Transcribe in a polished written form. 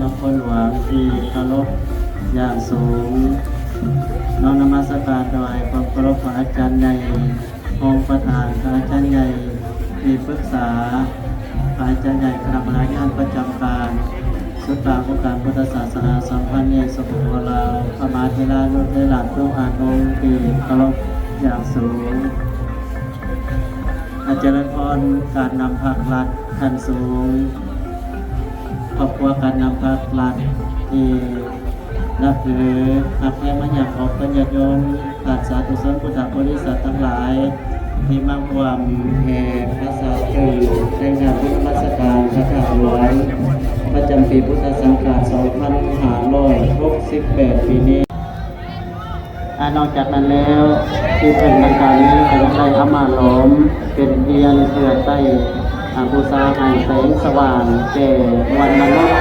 กับคนหลวงที่เคารพอย่างสูงน้อมนมัสการถวายความเคารพพระอาจารย์ใหญ่องค์ประธานพระอาจารย์ใหญ่ที่ปรึกษาพระอาจารย์ใหญ่คณะบริหารประจำการสุดตามองค์การพุทธศาสนาสัมพันธ์ในสมุทรลาวพระมหาเถรานุเถระทุกอาองค์ที่เคารพอย่างสูงอาจารย์พรการนำภาครัฐขั้นสูงครอบครัวการนำภาครัฐที่นับถือหักแท้มาอยากออกปัญญาโยมการสาธุชนพุทธบริษัททั้งหลายที่มาร่วมแห่พระศาสนาในงานพุทธมรรคการพระธาตุหลวงประจำปีพุทธศักราช2568 ปีนี้นอกจากนั้นแล้วที่เป็นดังกล่าวนี้ก็ยังได้เอามาหลอมเป็นเทียนเพื่อใต้บูชาให้แสงสว่างแก่วันมนุษย์